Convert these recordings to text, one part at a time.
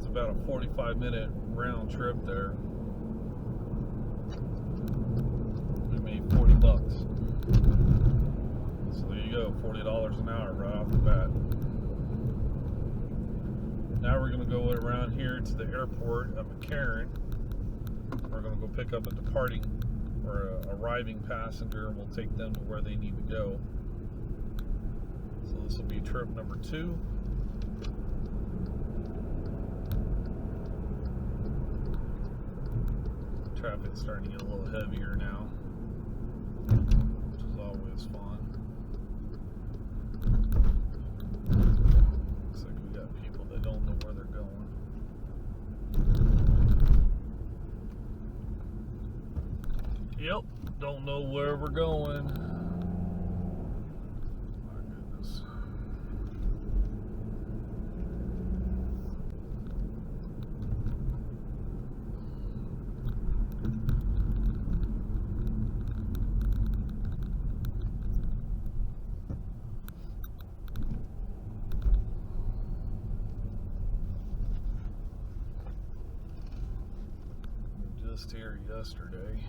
about a 45-minute round trip there. We made $40. So there you go, $40 an hour right off the bat. Now we're going to go around here to the airport at McCarran. We're going to go pick up a departing or arriving passenger, and we'll take them to where they need to go. So this will be trip number 2. Traffic's starting to get a little heavier now, which is always fun. Looks like we got people that don't know where they're going. Yep, don't know where we're going. My goodness. Just here yesterday.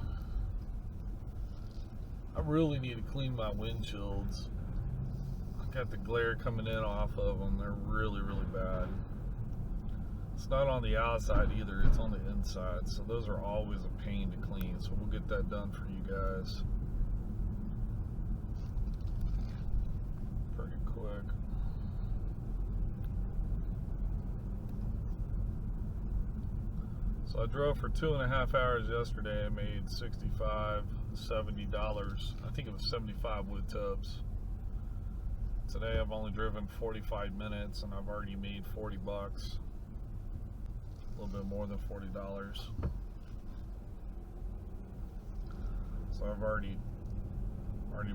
I really need to clean my windshields. I got the glare coming in off of them. They're really, really bad. It's not on the outside either, it's on the inside. So those are always a pain to clean. So we'll get that done for you guys pretty quick. So I drove for 2.5 hours yesterday. I made $65, $70. I think it was 75 with tubs. Today I've only driven 45 minutes and I've already made $40. A little bit more than $40. So I've already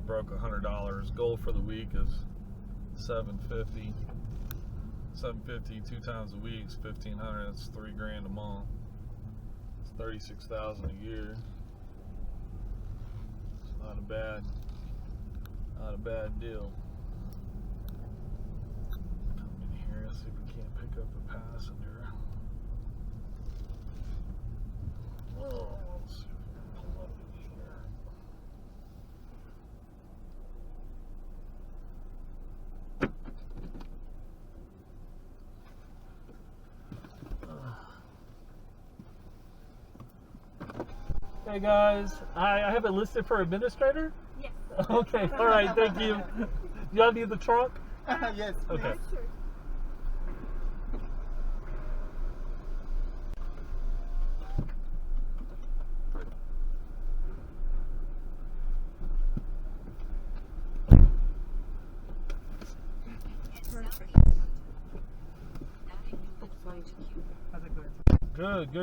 broke $100. Goal for the week is $750. $750 2 times a week is $1,500. That's $3,000 a month. $36,000 a year. It's not a bad deal. Come in here, see if we can't pick up a passenger. Oh, let's see if we can pull up in here. Hey guys, I have it listed for administrator? Yes. Okay, all right, thank you. Y'all need the trunk? Yes. Okay. Yes, sir.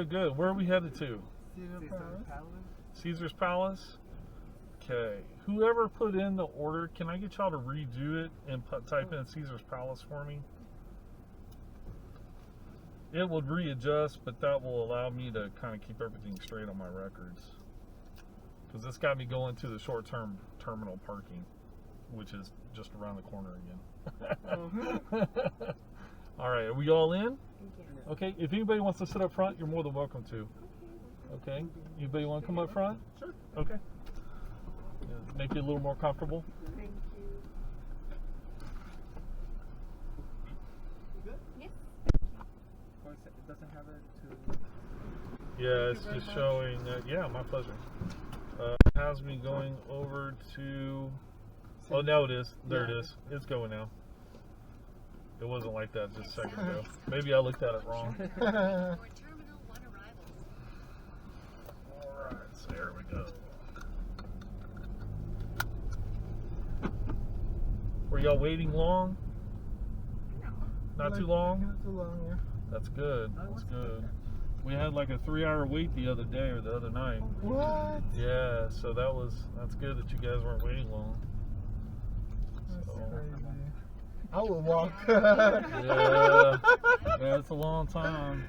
Good. Where are we headed to? Caesar's Palace. Caesar's Palace? Okay. Whoever put in the order, can I get y'all to redo it and type in Caesar's Palace for me? It will readjust, but that will allow me to kind of keep everything straight on my records. Because it's got me going to the short-term terminal parking, which is just around the corner again. All right, are we all in? Okay, if anybody wants to sit up front, you're more than welcome to. Okay, anybody want to come up front? Sure. Okay. Yeah, make you a little more comfortable. Thank you. You good? Yes. Or it doesn't have it to... Yeah, it's Thank you just very showing. Yeah, my pleasure. It has me going over to. Oh, now it is. There it is. It's going now. It wasn't like that just a second ago. Maybe I looked at it wrong. Terminal 1 arrivals. Alright, so there we go. Were y'all waiting long? No. Not too long? Not too long, yeah. That's good. That's good. We had like a 3-hour wait the other day or the other night. What? Yeah, so that's good that you guys weren't waiting long. That's So, crazy. I would walk. yeah, it's a long time.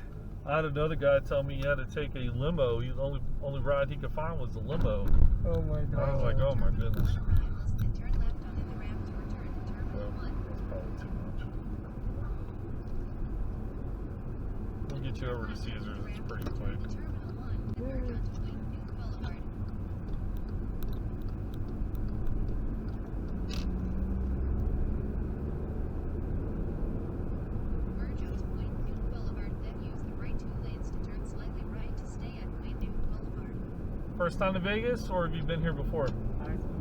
I had another guy tell me he had to take a limo. The only ride he could find was the limo. Oh my god. I was like, oh my goodness. Arrivals, then turn left onto the ramp to return to Terminal 1. That's probably too much. We'll you over to Caesars. It's pretty quick. Terminal 1, then merge onto Wayne Newton Boulevard. Merge onto Wayne Newton Boulevard, then use the right 2 lanes to turn slightly right to stay at Wayne Newton Boulevard. First time to Vegas, or have you been here before?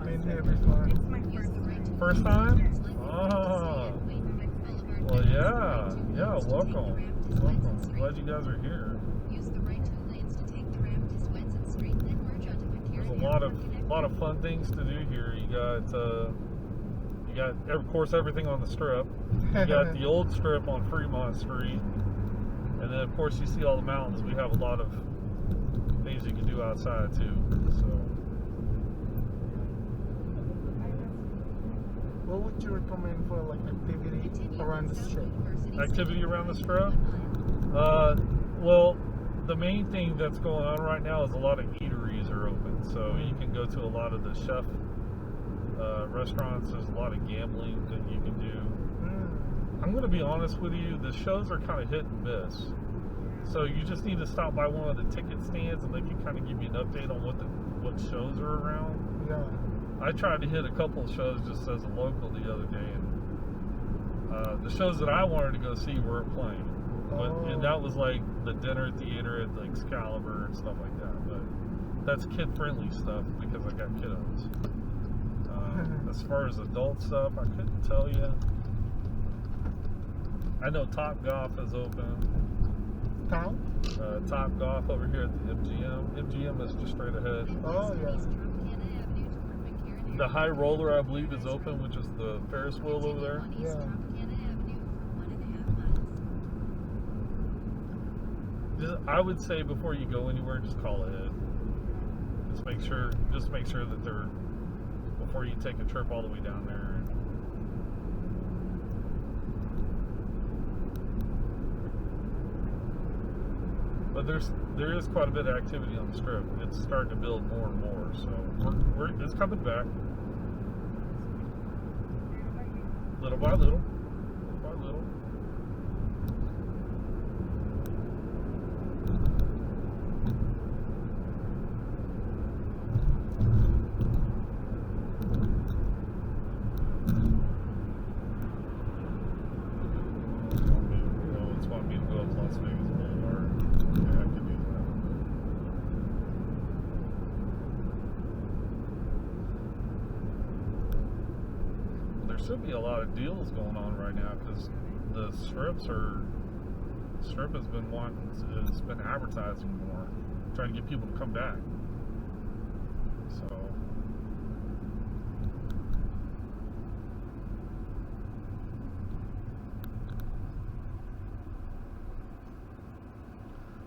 Been here before. It's my Use first the right 2 First lanes to time? turn slightly right to stay Oh. at Wayne Newton Boulevard, Well, then use the yeah, right 2 yeah. lanes to take the Welcome, ramp to welcome. Swenson Street. Glad you guys are here. Use the right 2 lanes to take the ramp to Swenson Street, then merge onto McCarran. There's a lot of fun things to do here. You got of course everything on the strip. You got the old strip on Fremont Street, and then of course you see all the mountains. We have a lot of things you can do outside too. So What would you recommend for like activity around the strip? activity around the strip. Well, the main thing that's going on right now is a lot of eateries are open, so you can go to a lot of the chef restaurants. There's a lot of gambling that you can do. I'm going to be honest with you, the shows are kind of hit and miss. So you just need to stop by one of the ticket stands and they can kind of give you an update on what shows are around. Yeah. I tried to hit a couple of shows just as a local the other day, and the shows that I wanted to go see weren't playing. And that was like the dinner theater at the Excalibur and stuff like that. But that's kid-friendly stuff because I got kiddos. As far as adult stuff, I couldn't tell you. I know Top Golf is open. Town? Top Golf over here at the MGM. MGM is just straight ahead. Oh, yeah. The High Roller, I believe, is open, which is the Ferris wheel over there. Yeah. I would say before you go anywhere, just call ahead. Just make sure that they're before you take a trip all the way down there. But there is quite a bit of activity on the strip. It's starting to build more and more, so it's coming back, little by little, little by little. It's wanting me to go up Las Vegas Boulevard. Yeah, I could do that. There should be a lot of deals going on right now because the strip has been advertising more, trying to get people to come back. So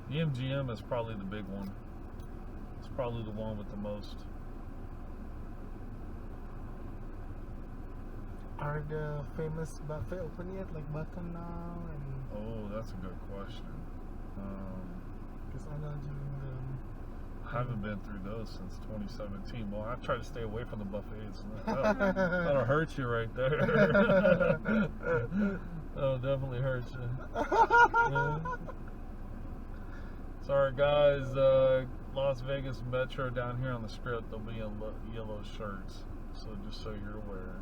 the MGM is probably the big one. It's probably the one with the most. Are the famous buffet open yet, like Button now? Oh, that's a good question. Because I know during I haven't been through those since 2017. Well, I try to stay away from the buffets. That'll hurt you right there. That'll definitely hurt you. Yeah. Sorry, guys. Las Vegas Metro down here on the strip, they'll be in yellow shirts. So just so you're aware.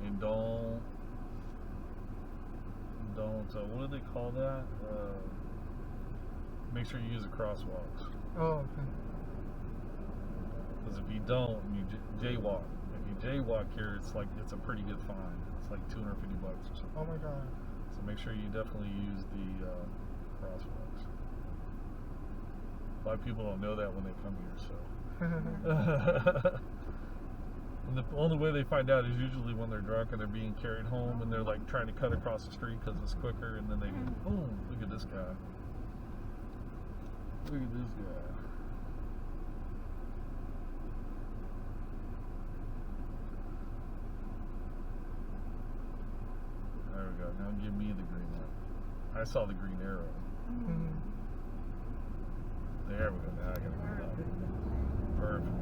And don't what do they call that? Make sure you use the crosswalks. Oh, okay. Because if you don't, you jaywalk. If you jaywalk here, it's a pretty good fine. It's like $250 or something. Oh my God. So make sure you definitely use the crosswalks. A lot of people don't know that when they come here, so. And the only way they find out is usually when they're drunk and they're being carried home and they're like trying to cut across the street because it's quicker, and then they go, boom, look at this guy. Look at this guy. There we go. Now give me the green one. I saw the green arrow. There we go. Now I gotta go up. Perfect.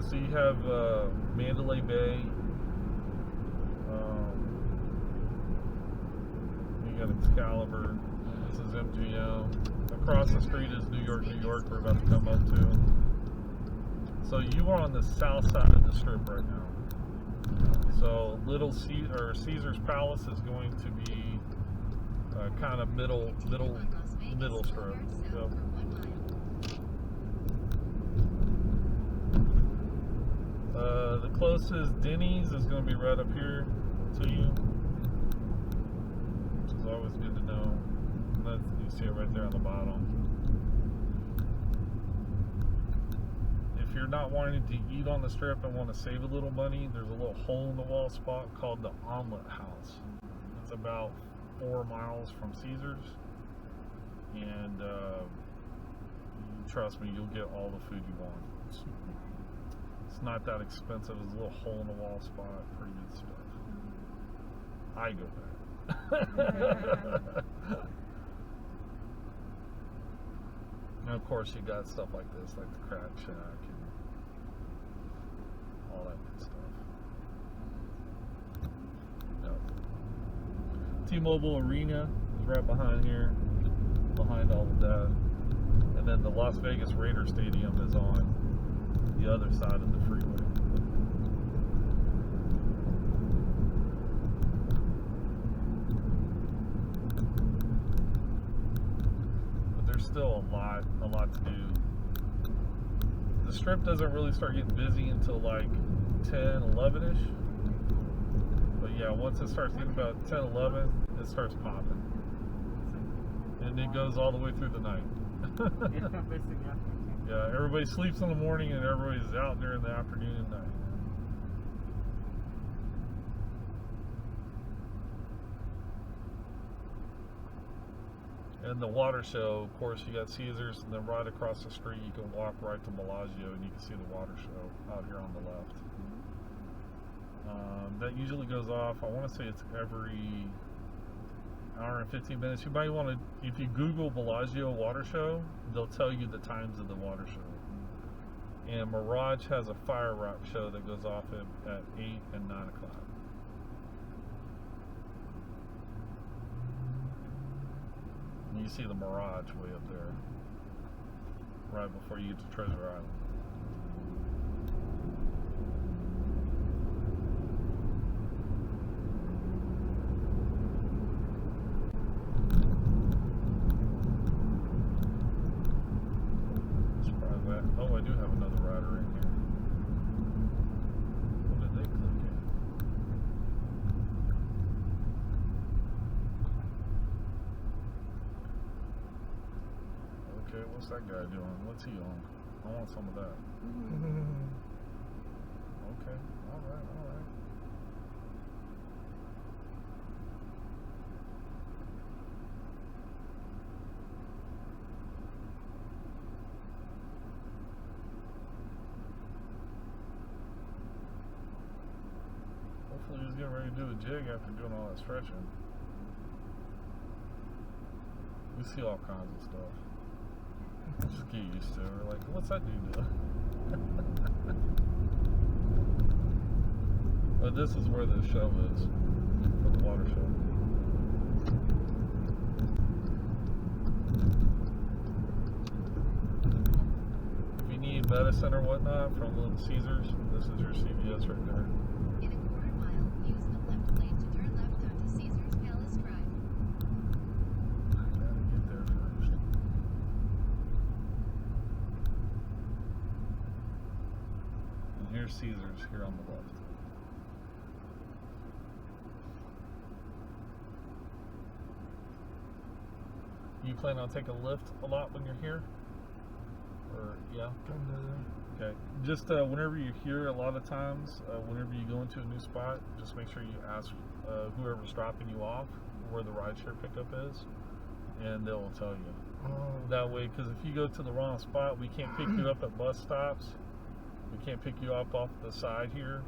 Yeah, so you have Mandalay Bay. You got Excalibur. This is MGM. Across the street is New York, New York. We're about to come up to. So you are on the south side of the strip right now. So Caesar's Palace is going to be kind of middle strip. Yep. The closest Denny's is going to be right up here to you, which is always good to know. You see it right there on the bottom. If you're not wanting to eat on the strip and want to save a little money, there's a little hole-in-the-wall spot called the Omelet House. It's about 4 miles from Caesar's, and trust me, you'll get all the food you want. It's not that expensive. It's a little hole-in-the-wall spot. Pretty good stuff. I go there. And of course, you got stuff like this, like the Crack Shack and all that good stuff. Yep. T-Mobile Arena is right behind here, behind all of that. And then the Las Vegas Raider Stadium is on the other side of the freeway. But there's still a lot to do. The strip doesn't really start getting busy until like 10, 11-ish. But yeah, once it starts getting about 10, 11, it starts popping. And it goes all the way through the night. Yeah, basically, yeah. Yeah, everybody sleeps in the morning and everybody's out there in the afternoon and night. And the water show, of course, you got Caesars, and then right across the street you can walk right to Bellagio and you can see the water show out here on the left. That usually goes off, I want to say it's every hour and 15 minutes. You might want to, if you Google Bellagio water show, they'll tell you the times of the water show. And Mirage has a fire rock show that goes off at 8 and 9 o'clock. And you see the Mirage way up there, right before you get to Treasure Island. Oh, I do have another rider in here. What did they click in? Okay, what's that guy doing? What's he on? I want some of that. Okay, alright. Hopefully he's getting ready to do a jig after doing all that stretching. We see all kinds of stuff. Just get used to it. We're like, what's that dude doing? But this is where the show is, for the water show. If you need medicine or whatnot from Little Caesars, this is your CVS right there. In a quarter mile, use the left lane to turn left onto Caesar's Palace Drive. I gotta get there first. And here's Caesar's here on the left. You plan on taking Lyft a lot when you're here? Or, yeah? Okay. Just whenever you're here, a lot of times, whenever you go into a new spot, just make sure you ask whoever's dropping you off where the rideshare pickup is, and they'll tell you. That way, because if you go to the wrong spot, we can't pick you up at bus stops. We can't pick you up off the side here.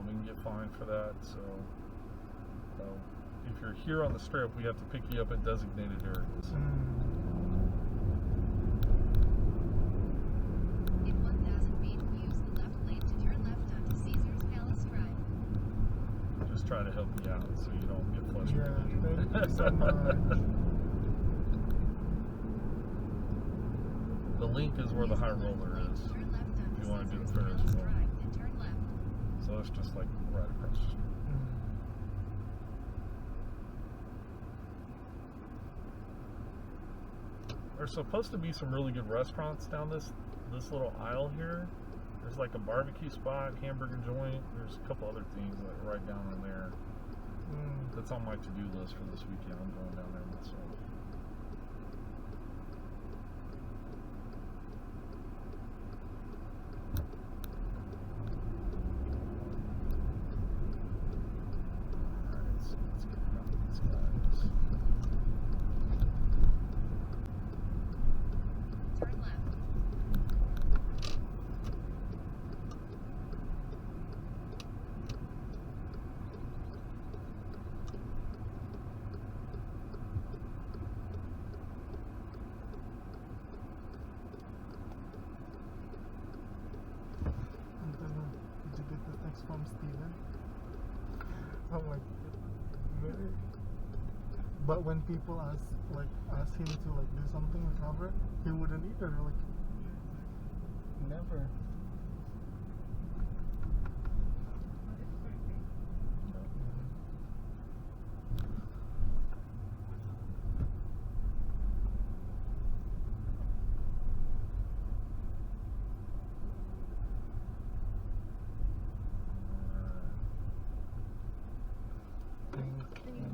We can get fined for that. So if you're here on the strip, we have to pick you up at designated areas. In 1,000 feet, use the left so you don't get frustrated. Yeah, thank you so much. The link is where the high roller is. Turn left on If you want to do the Caesar's Ferris Palace wheel. Drive, then turn left. So it's just like right across the street. There's supposed to be some really good restaurants down this little aisle here. There's like a barbecue spot, hamburger joint. There's a couple other things like right down in there. That's on my to-do list for this weekend. I'm going down there myself. Alright, so let's get around these guys. Turn left. Did you get the text from Steven? I'm like, really? But when people ask him to like do something or cover, he wouldn't either. Like, never.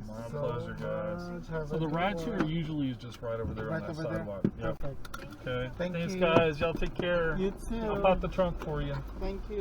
My So pleasure, guys. much. Have So a the good Rideshare one. usually is just right over there Right on that over there? sidewalk. Yep. Perfect. Okay. Thank Thanks, you. guys. Y'all take care. You too. I'll pop the trunk for you. Thank you.